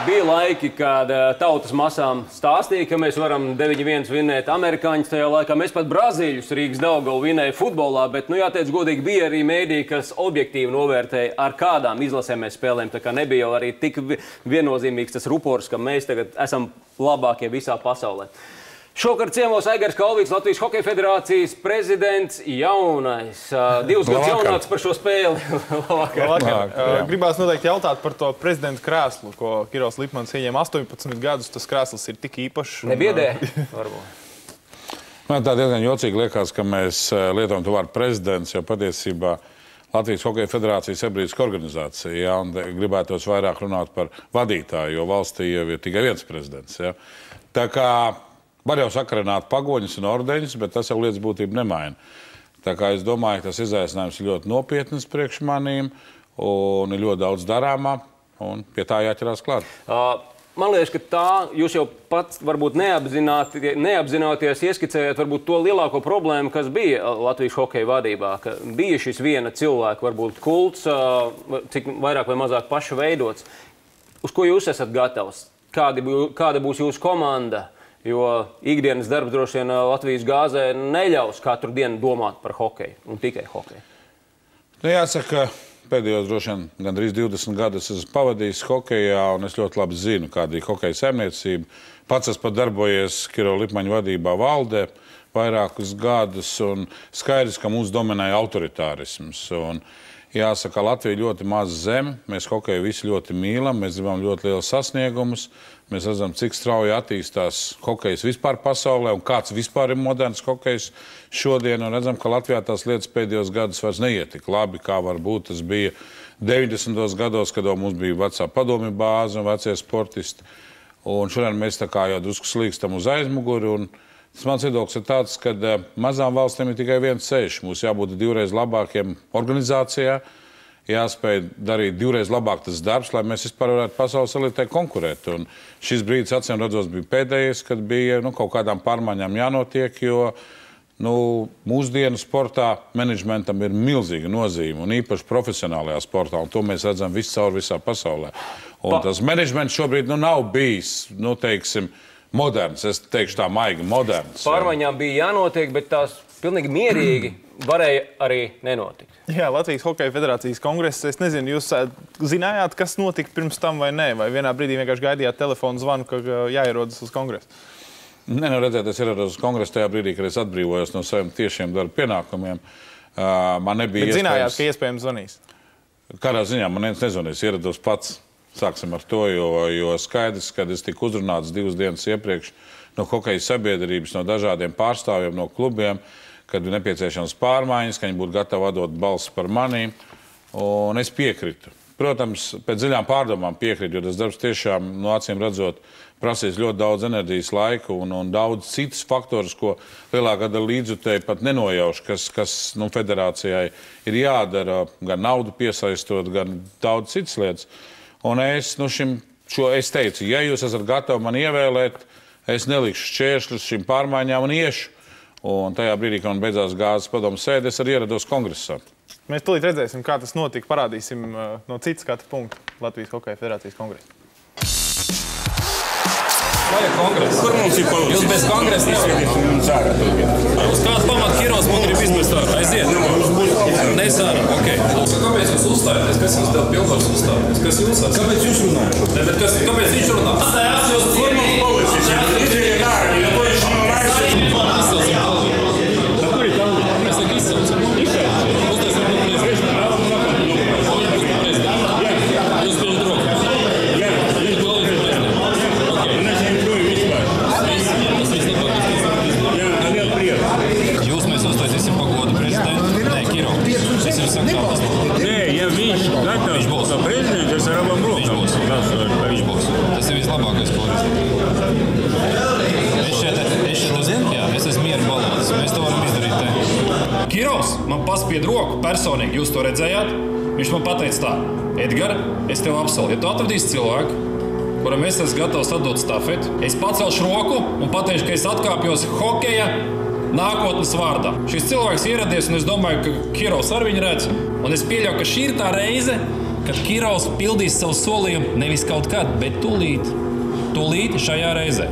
Bija laiki, kad tautas masām stāstīja, ka mēs varam 9-1 vinēt amerikāņus tajā laikā. Mēs pat Brazīļus Rīgas Daugavu vinēja futbolā, bet, jāteic godīgi, bija arī mēdī, kas objektīvi novērtēja, ar kādām izlasēm mēs spēlējam. Tā kā nebija jau arī tik viennozīmīgs tas rupors, ka mēs tagad esam labākie visā pasaulē. Šokar ciemos Aigars Kalvīts, Latvijas Hokeja federācijas prezidents, jaunais. 2 gadus jaunāks par šo spēli. Labvakar. Gribās noteikti jautāt par to prezidenta krēslu, ko Kiros Lipmans ieņēma 18 gadus. Tas krēsls ir tik īpašs. Nebiedē, varbūt. Man tā diezgan jocīgi liekas, ka mēs lietojam to vārdu prezidents, jo patiesībā Latvijas Hokeja federācija ir sabiedriska organizācija, ja, un gribētos vairāk runāt par vadītāju, jo valstī jau ir tikai viens prezidents. Ja. Tā kā var jau sakarināt pagoņus un ordeņus, bet tas jau lietas būtību nemaina. Tā kā es domāju, ka tas izaicinājums ir ļoti nopietns priekš manīm un ir ļoti daudz darāmā, un pie tā jāķerās klāt. Man liekas, ka tā jūs jau pats varbūt neapzināties ieskicējāt varbūt to lielāko problēmu, kas bija Latvijas hokeja vadībā, ka bija šis viena cilvēka varbūt kults, cik vairāk vai mazāk paša veidots. Uz ko jūs esat gatavs? Kāda būs jūsu komanda? Jo ikdienas darbs droši vien Latvijas gāzē neļaus katru dienu domāt par hokeju un tikai hokeju. Jāsaka, pēdējos droši vien gandrīz 20 gadus esmu pavadījis hokejā, un es ļoti labi zinu, kāda ir hokeja saimniecība. Pats esmu pat darbojies Kiro Lipmaņa vadībā valdē vairākus gadus, un skaidrs, ka mūs dominēja autoritārisms. Un jāsaka, Latvija ļoti maza zeme, mēs hokeju visi ļoti mīlam, mēs gribam ļoti lielus sasniegumus. Mēs redzam, cik strauji attīstās hokejs vispār pasaulē un kāds vispār ir moderns hokejs šodien. Un redzam, ka Latvijā tās lietas pēdējos gadus vairs neiet tik labi, kā varbūt tas bija 90. gados, kad mums bija vecā padomju bāze un vecie sportisti. Un šodien mēs tā kā jau drusku slīkstam uz aizmuguri. Un tas mans viedoklis ir tāds, ka mazām valstīm ir tikai viens ceļš. Mums jābūt 2 reiz labākiem organizācijā. Jāspēj darīt 2 reiz labāk tas darbs, lai mēs vispār varētu pasaules elitē konkurēt. Un šis brīdis, acīm redzot, bija pēdējais, kad bija kaut kādām pārmaiņām jānotiek, jo mūsdienu sportā menedžmentam ir milzīga nozīme, un īpaši profesionālajā sportā, un to mēs redzam visā pasaulē. Un tas menedžments šobrīd nav bijis, teiksim, moderns, es teikšu tā maigi, moderns. Pārmaiņām bija jānotiek, bet tās pilnīgi mierīgi varēja arī nenotikt. Jā, Latvijas Hokeja federācijas kongress. Es nezinu, jūs zinājāt, kas notika pirms tam vai nē? Vai vienā brīdī vienkārši gaidījāt telefonu zvanu, ka jāierodas uz kongresu? Nē, redzēt, es ierados uz kongresu tajā brīdī, kad es atbrīvojos no saviem tiešiem darba pienākumiem. Man nebija Bet zinājāt, ka iespējams zvanīs? Kādā ziņā man neviens nezvanīs, ierados pats. Sāksim ar to, jo skaidrs, kad es tiku uzrunāts 2 dienas iepriekš no hokeja sabiedrības, no dažādiem pārstāvjiem, no klubiem, kad ir nepieciešams pārmaiņas, ka viņi būtu gatavi atdot balsi par manīm, un es piekritu. Protams, pēc dziļām pārdomām piekritu, jo tas darbs tiešām, acīm redzot, prasīs ļoti daudz enerģijas laiku un daudz citus faktorus, ko lielākā daļa līdzjutēji pat nenojauš, kas federācijai ir jādara, gan naudu piesaistot, gan daudz citas lietas. Un es teicu, ja jūs esat gatavi man ievēlēt, es nelikšu šķēršļus šīm pārmaiņām un iešu. Un tajā brīdī, kad man beidzās gāzes padomu sēde, es arī ierados kongresā. Mēs tūlīt redzēsim, kā tas notika. Parādīsim no citas skatu punkta Latvijas Hokeja federācijas kongresa. Vai ir kongress? Kur mums ir palūdzi? Jūs bez kongresa nesviedīsim mums ārā. Uz kādu pamatu Kiros man grib izmest ārā? Aiziet. Nesārā, ok. Kāpēc jūs uzstājaties? Kas jums tev pilnvars uzstājaties? Kas jūs esat? Kāpēc jūs runājat? Kāpēc viņš runā? Kur mums palūdzi? Kiros man paspied roku personīgi, jūs to redzējāt? Viņš man pateica tā: Edgar, es tev apsolu, ja tu atradīsi cilvēku, kuram es esmu gatavs atdot stafeti, es pacelšu roku un pateikšu, ka es atkāpjos hokeja nākotnes vārdā. Šis cilvēks ieradies, un es domāju, ka Kiros ar viņu redz, un es pieļauju, ka šī ir tā reize, ka Kirovs pildīs savu solījumu nevis kaut kad, bet tūlīt šajā reizē.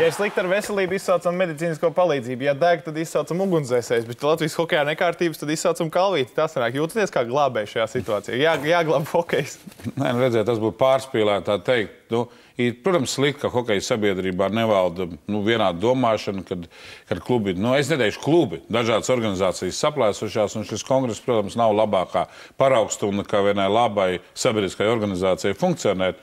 Ja ir slikti ar veselību, izsaucam medicīnisko palīdzību. Ja deg, tad izsaucam ugunsdzēsējus. Bet Latvijas hokejā nekārtības, tad izsaucam kalvīti. Tas sanāk, jūtaties kā glābēji šajā situācijā. Jāglāb hokejs. Nē, redziet, tas būtu pārspīlēt tā teikt. Ir, protams, slikti, ka hokeja sabiedrībā nevalda vienāda domāšana, kad klubi, es neteikšu klubi, dažādas organizācijas saplēsušās, un šis kongress, protams, nav labākā paraugstunda, kā vienai labai sabiedriskai organizācijai funkcionēt.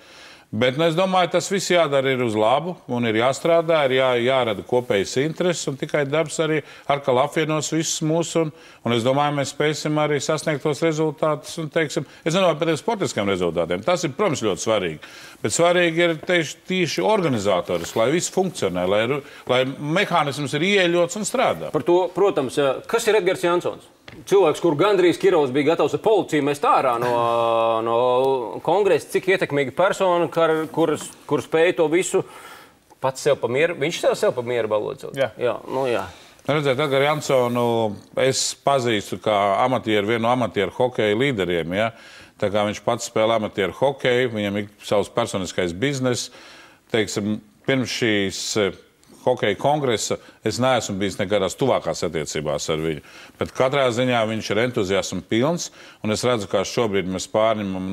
Bet es domāju, tas viss jādara ir uz labu, un ir jāstrādā, ir jārada kopējas intereses, un tikai darbs arī atkal apvienos visus mūsu, un es domāju, mēs spēsim arī sasniegt tos rezultātus, un, teiksim, es nedomāju par tiem sportiskiem rezultātiem. Tas ir, protams, ļoti svarīgi, bet svarīgi ir tieši organizatoris, lai viss funkcionē, lai mehānisms ir ieļots un strādā. Par to, protams, kas ir Edgars Jansons? Cilvēks, kur gandrīz Kirovs bija gatavs ar policiju mest ārā no kongresa, cik ietekmīga persona, kur spēja to visu pats sev pa mieru. Viņš sev pa mieru balot. Jā. Jā. Redzēt, Edgars Jansonu es pazīstu kā vienu no amatieru hokeja līderiem. Ja? Tā kā viņš pats spēlē amatieru hokeju, viņam ir savs personiskais biznes. Teiksim, pirms šīs hokeja kongresa es neesmu bijis nekādās tuvākās attiecībās ar viņu. Bet katrā ziņā viņš ir entuziasma pilns, un es redzu, kā šobrīd mēs pārņemam,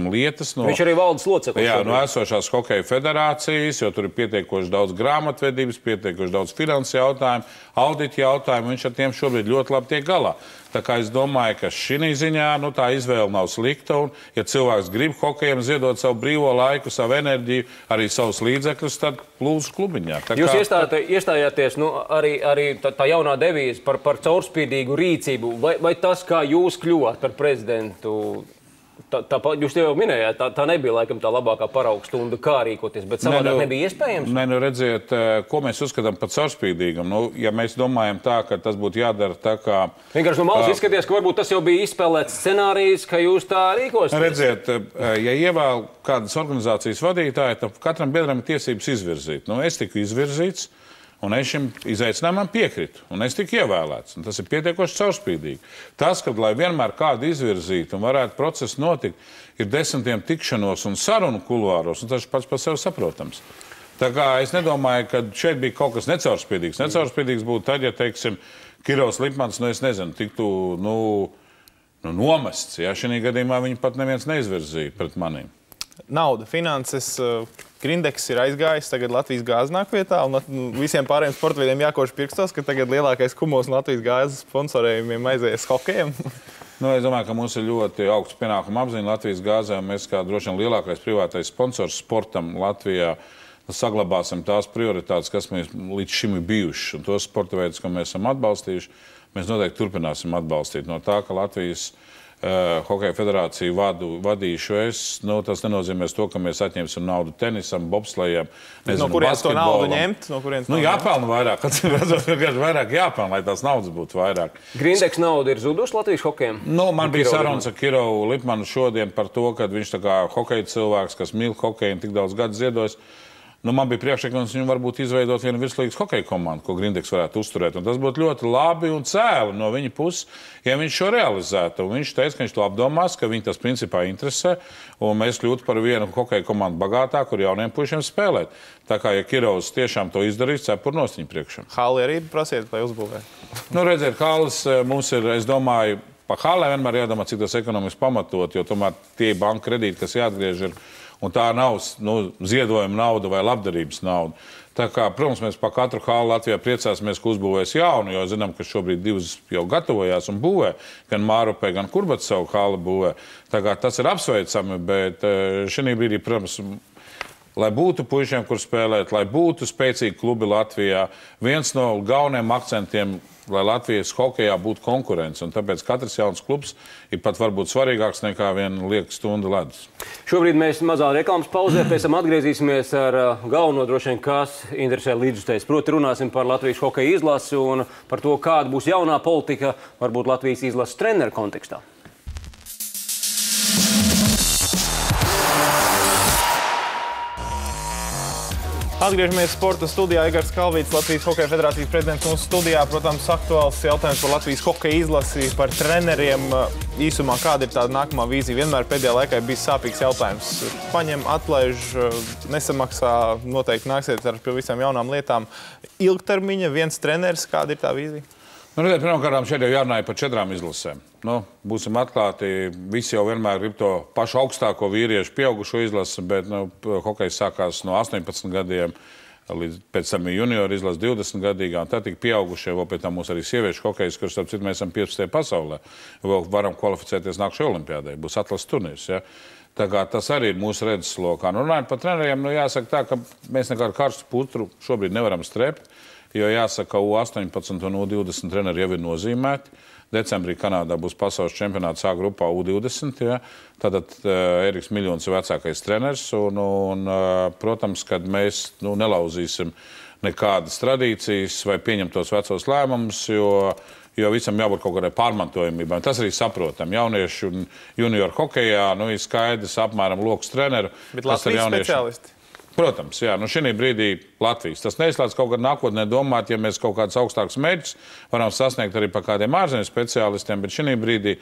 lietas no... Viņš arī valdes loceklis. Jā, no esošās hokeja federācijas, jo tur ir pietiekoši daudz grāmatvedības, pietiekoši daudz finansu jautājumu, audita jautājumu, viņš ar tiem šobrīd ļoti labi tiek galā. Tā kā es domāju, ka šī ziņā tā izvēle nav slikta, un ja cilvēks grib hokejam ziedot savu brīvo laiku, savu enerģiju, arī savus līdzekļus, tad plūs klubiņā. Jūs iestājāties arī tā jaunā devīze par caurspīdīgu rīcību, vai tas, kā jūs kļuvāt par prezidentu, jūs jau minējāt, tā nebija laikam tā labākā paraugstunda, kā rīkoties, bet savādāk nebija iespējams? Nē, redziet, ko mēs uzskatām par caurspīdīgam. Ja mēs domājam tā, ka tas būtu jādara tā kā... Vienkārši no malas izskaties, ka varbūt tas jau bija izspēlēts scenārijs, ka jūs tā rīkosieties. Redziet, ja ievēl kādas organizācijas vadītāji, tad katram biedram ir tiesības izvirzīt. Es tiku izvirzīts, un es šim izaicinājumam piekritu, un es tiku ievēlēts. Un tas ir pietiekoši caurspīdīgi. Tas, ka, lai vienmēr kādu izvirzītu un varētu process notikt, ir desmitiem tikšanos un sarunu kuluāros, un tas pats par sevi saprotams. Tā kā es nedomāju, ka šeit bija kaut kas necaurspīdīgs. Necaurspīdīgs būtu tad, ja, teiksim, Kirovs Lipmans, es nezinu, tiktu, nomests. Ja? Šī gadījumā viņi pat neviens neizvirzīja pret maniem. Nauda, finanses, Grindeks ir aizgājis, tagad Latvijas gāze nāk vietā, un visiem pārējiem sportveidiem jākož pirkstos, ka tagad lielākais kumos no Latvijas gāzes sponsorējumiem aizies hokejam. Es domāju, ka mums ir ļoti augsts pienākuma apziņa Latvijas gāzē, un mēs kā droši vien lielākais privātais sponsors sportam Latvijā saglabāsim tās prioritātes, kas mēs līdz šim ir bijušas, un tos sporta veidus, ko mēs esam atbalstījuši, mēs noteikti turpināsim atbalstīt. No tā, ka Latvijas Hokeja federāciju vadīšu es, tas nenozīmē to, ka mēs atņemsim naudu tenisam, bobslejam, no kurienes to naudu ņemt? Jāpelna vairāk. Vairāk jāpelna, lai tās naudas būtu vairāk. Grindeks nauda ir zuduši Latvijas hokejam? Man bija sarunas ar Kirovu Lipmanu šodien par to, ka viņš tā kā hokeja cilvēks, kas mīl hokeju un tik daudz gadu ziedojas, man bija priekšlikums viņam varbūt izveidot vienu virslīgas hokeja komandu, ko Grindeks varētu uzturēt. Un tas būtu ļoti labi un cēli no viņa puses, ja viņš šo realizētu. Un viņš teica, ka viņš to apdomās, ka viņu tas principā interesē, un mēs kļūtu par vienu hokeja komandu bagātāk, kur jauniem puišiem spēlēt. Tā kā, ja Kirovs tiešām to izdarīs, cepur nost viņu priekšam. Hāli arī prasiet, lai uzbūvē. Redziet, hālis mums ir, es domāju, pa hālē vienmēr jādomā, cik tas ekonomiski pamatot, jo tomēr tie banka kredīti, kas jāatgriež ir, un tā nav ziedojuma nauda vai labdarības nauda. Tā kā, protams, mēs par katru hāli Latvijā priecāsimies, ka uzbūvēs jaunu, jo zinām, ka šobrīd divas jau gatavojās un būvē, gan Mārupē, gan Kurbats savu hāli būvē. Tā kā tas ir apsveicami, bet šī brīdī, protams, lai būtu puišiem, kur spēlēt, lai būtu spēcīgi klubi Latvijā, viens no galvenajiem akcentiem, lai Latvijas hokejā būtu konkurence. Un tāpēc katrs jauns klubs ir pat varbūt svarīgāks nekā viena lieka stunda ledus. Šobrīd mēs mazā reklāmas pauzē, pēc tam atgriezīsimies ar galveno droši vien, kas interesē līdzjutējs. Proti runāsim par Latvijas hokeja izlasi un par to, kāda būs jaunā politika, varbūt Latvijas izlases treneru kontekstā. Atgriežamies sporta studijā. Igars Kalvītis, Latvijas Hokeja federācijas prezidents mūsu studijā. Protams, aktuāls jautājums par Latvijas hokeja izlasi, par treneriem. Īsumā, kāda ir tāda nākamā vīzija? Vienmēr pēdējā laikā ir bijis sāpīgs jautājums. Paņem, atlaiž, nesamaksā, noteikti nāksiet ar visām jaunām lietām. Ilgtermiņa, viens treneris, kāda ir tā vīzija? Redziet, pirmkārt, šeit jau jārunāja par 4 izlasēm. Būsim atklāti, visi jau vienmēr grib to pašu augstāko vīriešu pieaugušo izlasi, bet hokejs sākās no 18 gadiem, līdz pēc tam junioru izlasi 20 gadīgā, un tad tik pieaugušie, vēl pēc tam mums arī sieviešu hokejs, kurš, starp citu, mēs esam 15. pasaulē, vēl varam kvalificēties nākšai olimpiādai, būs atlases turnīrs, ja? Tā kā tas arī ir mūsu redzeslokā. Runājot par treneriem, jāsaka tā, ka mēs nekādu karstu putru šobrīd nevaram strept, jo jāsaka, ka U18 un U20 treneri jau ir nozīmēti. Decembrī Kanādā būs pasaules čempionāts A grupā U20. Ja? Tātad Eriks Miļons ir vecākais treneris. Protams, kad mēs nelauzīsim nekādas tradīcijas vai pieņemtos vecos lēmumus, jo visam jābūt kaut kādai pārmantojumībai. Tas arī saprotam. Jaunieši un junioru hokejā ir skaidrs apmēram loks treneru. Bet Latvijas speciālisti? Protams, jā. Šī brīdī Latvijas. Tas neizslēdz kaut kādā nākotnē domāt, ja mēs kaut kādus augstākus mērķus varam sasniegt arī par kādiem ārzemju speciālistiem, bet šī brīdī,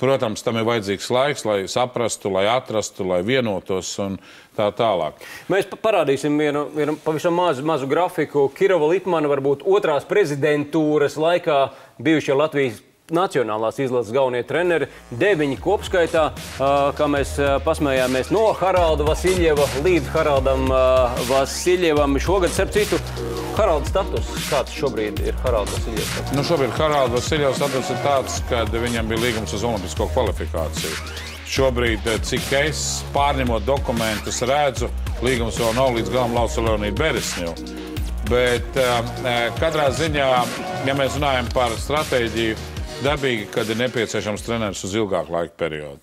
protams, tam ir vajadzīgs laiks, lai saprastu, lai atrastu, lai vienotos un tā tālāk. Mēs parādīsim vienu pavisam mazu grafiku. Kirova Litmana varbūt otrās prezidentūras laikā bijušie Latvijas nacionālās izlases galvenie treneri, 9 kopskaitā, kā mēs pasmējāmies no Haralda Vasiljeva līdz Haraldam Vasiljevam. Šogad, starp citu, Haralda status, kāds šobrīd ir Haralda Vasiljeva status? Šobrīd Haralda Vasiljeva status ir tāds, kad viņam bija līgums uz olimpisko kvalifikāciju. Šobrīd, cik es pārņemot dokumentus redzu, līgums vēl nav līdz galam lauca Leonīdu Beresņevu. Bet katrā ziņā, ja mēs runājam par stratēģiju, dabīgi, kad ir nepieciešams treneris uz ilgāku laika periodu.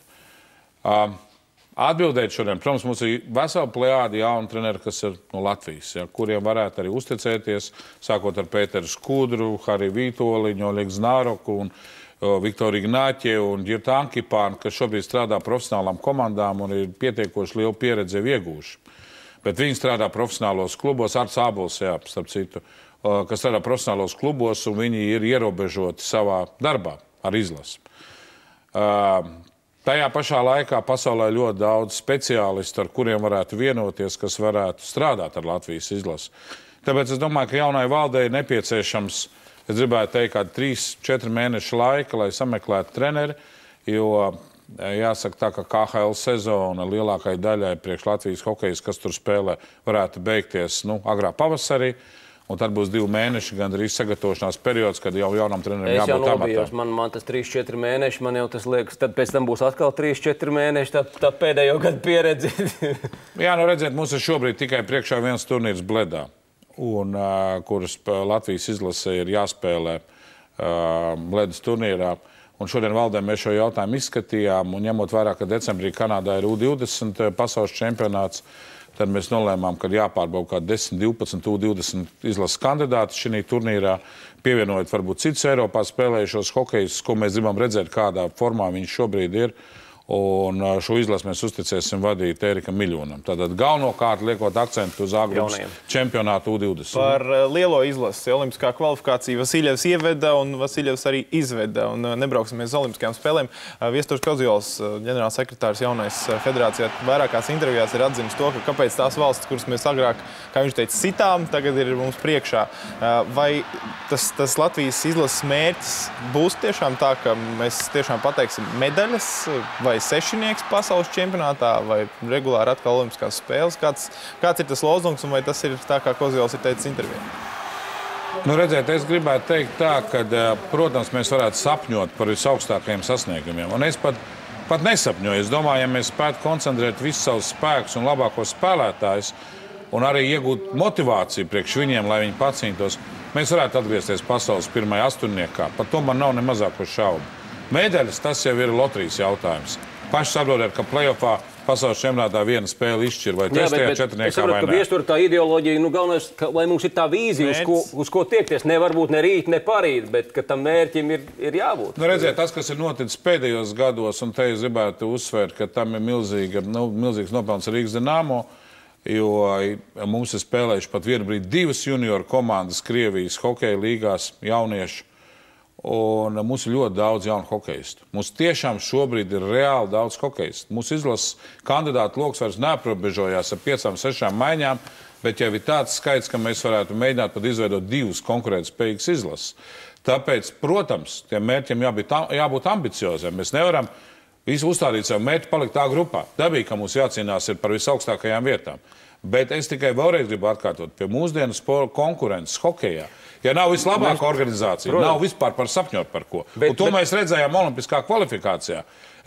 Atbildēt šodien, protams, mums ir vesela plejāde jaunu treneru, kas ir no Latvijas, ja, kuriem varētu arī uzticēties, sākot ar Pēteru Skudru, Hariju Vītoliņu, Oļegu Znāroku un Viktoriju Ignāķevu un Ģirtu Ankipānu, kas šobrīd strādā profesionālām komandām un ir pietiekoši lielu pieredzi ieguvuši. Bet viņi strādā profesionālos klubos, Arts Ābols, jā, starp citu, kas strādā profesionālos klubos, un viņi ir ierobežoti savā darbā ar izlasi. Tajā pašā laikā pasaulē ļoti daudz speciālistu, ar kuriem varētu vienoties, kas varētu strādāt ar Latvijas izlasi. Tāpēc es domāju, ka jaunai valdei ir nepieciešams, es gribētu teikt, kādi 3-4 mēnešu laika, lai sameklētu treneri, jo jāsaka tā, ka KHL sezona lielākai daļai priekš Latvijas hokejas, kas tur spēlē, varētu beigties agrā pavasarī. Un tad būs 2 mēneši, gandrīz sagatavošanās periods, kad jau jaunam trenerim jābūt amatā. Es jau nobijos, man tas 3-4 mēneši, man jau tas liekas, tad pēc tam būs atkal 3-4 mēneši, tā pēdējo gadu pieredzi. Jā, redziet, mums ir šobrīd tikai priekšā viens turnīrs Bledā, un kuras Latvijas izlase ir jāspēlē Bledas turnīrā. Un šodien valdē mēs šo jautājumu izskatījām, un ņemot vērā, ka decembrī Kanādā ir U20 pasaules čempionāts, tad mēs nolēmām, ka jāpārbauda kā 10-12 U20 izlases kandidāti šī turnīrā, pievienojot varbūt citus Eiropā spēlējušos hokejus, ko mēs gribam redzēt, kādā formā viņš šobrīd ir. Un šo izlasi mēs uzticēsim vadīt Erikam Miļonam. Tātad galvenokārt liekot akcentu uz A-grupas čempionātu U20. Par lielo izlasi. Olimpiskā kvalifikācija Vasiljevs ieveda un Vasiljevs arī izveda. Un nebrauksimies uz olimpiskajām spēlēm. Viesturs Kozjols, ģenerālsekretārs jaunais federācijā, vairākās intervijās ir atzinis to, ka kāpēc tās valstis, kuras mēs agrāk, kā viņš teica, sitām, tagad ir mums priekšā. Vai tas Latvijas izlases mērķis būs tiešām tā, ka mēs tiešām pateiksim medaļas vai sešinieks pasaules čempionātā vai regulāri atkal olimpiskās spēles? Kāds ir tas lozungs un vai tas ir tā, kā Kozjols ir teicis intervijā? Redziet, es gribētu teikt tā, ka, protams, mēs varētu sapņot par visaugstākajiem sasniegumiem. Un es pat nesapņoju. Es domāju, ja mēs spētu koncentrēt visus savus spēkus un labākos spēlētājus un arī iegūt motivāciju priekš viņiem, lai viņi pacīntos, mēs varētu atgriezties pasaules pirmajā astoņniekā. Par to man nav ne mazāko šaubu. Medaļas, tas jau ir loterijas jautājums. Paši saprotiet, ka play-offā pasaules čempionātā viena spēle izšķir, vai tu esi tajā četrniekā vai ne. Es saprotu, ka viestur tā ideoloģija, galvenais, lai mums ir tā vīzija, uz ko tiekties. Nevar būt ne rīt, ne parīt, bet ka tam mērķim ir jābūt. Redziet, tas, kas ir noticis pēdējos gados, un te es gribētu uzsvērt, ka tam ir milzīgs nopelns Rīgas Dinamo, jo mums ir spēlējuši pat vienu brīdi 2 junioru komandas Krievijas hokeja līgās jauniešu. Un mums ir ļoti daudz jaunu hokeistu. Mums tiešām šobrīd ir reāli daudz hokeistu. Mūsu izlases kandidātu loks vairs neaprobežojās ar 5-6 maiņām, bet jau ir tāds skaits, ka mēs varētu mēģināt pat izveidot 2 konkurētspējīgas izlases. Tāpēc, protams, tiem mērķiem jābūt ambicioziem. Mēs nevaram visu uzstādīt sev mērķi palikt tā grupā. Dabīgi, ka mums jācīnās ir par visaugstākajām vietām. Bet es tikai vēlreiz gribu atkārtot, pie mūsdienas konkurences hokejā. Ja nav vislabākā organizācija, nav vispār par sapņot par ko. Un to mēs redzējām olimpiskā kvalifikācijā.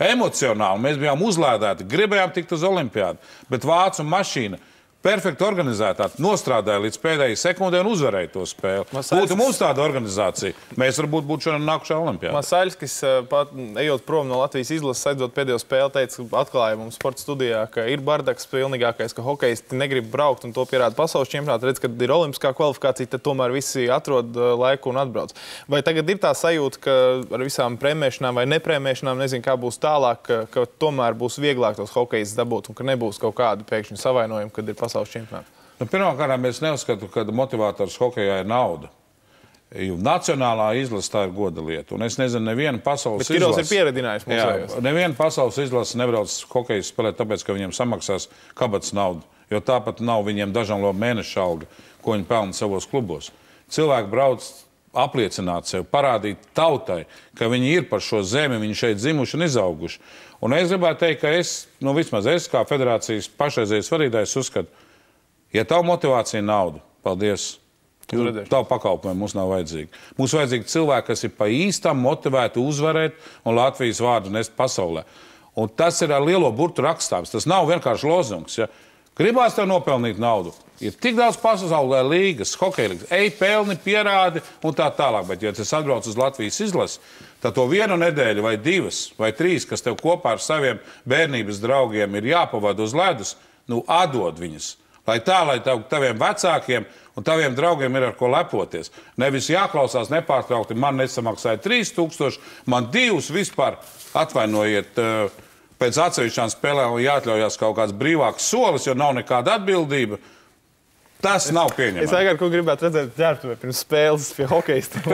Emocionāli mēs bijām uzlēdēti, gribējām tikt uz olimpiādu, bet vācu mašīna perfekti organizētā, nostrādāja līdz pēdējai sekundē un uzvarēja to spēli. Būtu mums tāda organizācija, mēs varbūt būtu šodien nākušā olimpiādā. Masaļskis, ejot prom no Latvijas izlases, aizdot pēdējo spēli, teica, atklāja mums sporta studijā, ka ir bardaks pilnīgākais, ka hokejisti negrib braukt, un to pierāda pasaules čempionāti. Redz, kad ir olimpiskā kvalifikācija, tad tomēr visi atrod laiku un atbrauc. Vai tagad ir tā sajūta, ka ar visām prēmēšanām vai neprēmēšanām, nezinu, kā būs tālāk, ka tomēr būs vieglāk tos hokejistus dabūt un ka nebūs kaut kādi pēkšņi savainojumi, kad ir pasaules čempionāti? Pirmkārt, es neuzskatu, ka motivators hokejā ir nauda. Jo nacionālā izlase tā ir goda lieta. Un es nezinu, neviena pasaules izlase... Bet Kirovs ir pieredinājis mūsējos. Neviena pasaules izlase nebrauc hokeju spēlēt, tāpēc, ka viņiem samaksās kabatas naudu. Jo tāpat nav viņiem dažālo mēneša alga, ko viņi pelna savos klubos. Cilvēki brauc apliecināt sev, parādīt tautai, ka viņi ir par šo zemi, viņi šeit dzimuši un izauguši. Un es gribētu teikt, ka vismaz es, kā federācijas pašreizējais vadītājs, uzskatu, ja tavu motivācija ir nauda, paldies, tavu pakalpojumu mums nav vajadzīgi. Mums vajadzīgi cilvēki, kas ir pa īstam motivēti uzvarēt un Latvijas vārdu nest pasaulē. Un tas ir ar lielo burtu rakstāms. Tas nav vienkārši lozungs. Ja? Gribās tev nopelnīt naudu. Ir tik daudz pasaulē līgas, hokeja līgas, ej pelni, pierādi un tā tālāk. Bet, ja tas atbrauc uz Latvijas izlasi, tad to 1 nedēļu vai 2 vai 3, kas tev kopā ar saviem bērnības draugiem ir jāpavada uz ledus, atdod viņus. Lai taviem vecākiem un taviem draugiem ir ar ko lepoties. Nevis jāklausās nepārtraukti, man nesamaksāja 3000, man 2 vispār atvainojiet pēc atsevišķām spēlēm un jāatļaujās kaut kāds brīvāks solis, jo nav nekāda atbildība. Tas nav pieņemami. Es vienkārši, ko gribētu redzēt ģērbtuvē pirms spēles pie hokejistiem.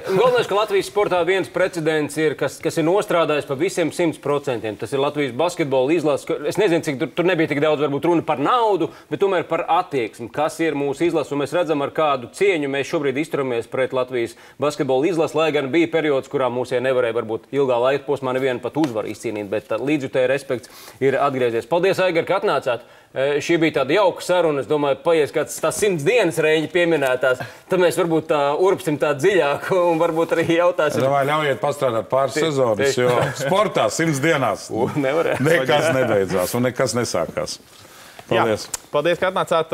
Galvenais, ka Latvijas sportā viens precedents ir, kas ir nostrādājis pa visiem 100%. Tas ir Latvijas basketbola izlases. Es nezinu, cik tur nebija tik daudz varbūt runa par naudu, bet tomēr par attieksmi. Kas ir mūsu izlase, un mēs redzam, ar kādu cieņu mēs šobrīd izturamies pret Latvijas basketbola izlasi, lai gan bija periods, kurā mūsie nevarēja varbūt ilgā laika posmā nevienu pat uzvaru izcīnīt, bet līdzjutēji respekts ir atgriezies. Paldies, Aigar, ka atnācāt. Šī bija tāda jauka saruna. Es domāju, paies kāds tās 100 dienas reiņi pieminētās. Tad mēs varbūt urpsim tā dziļāk un varbūt arī jautāsim. Es domāju, ļaujiet pastrādāt pāris sezonas, jo sportā 100 dienās nekas nebeidzās un nekas nesākās. Paldies. Jā, paldies, ka atnācāt.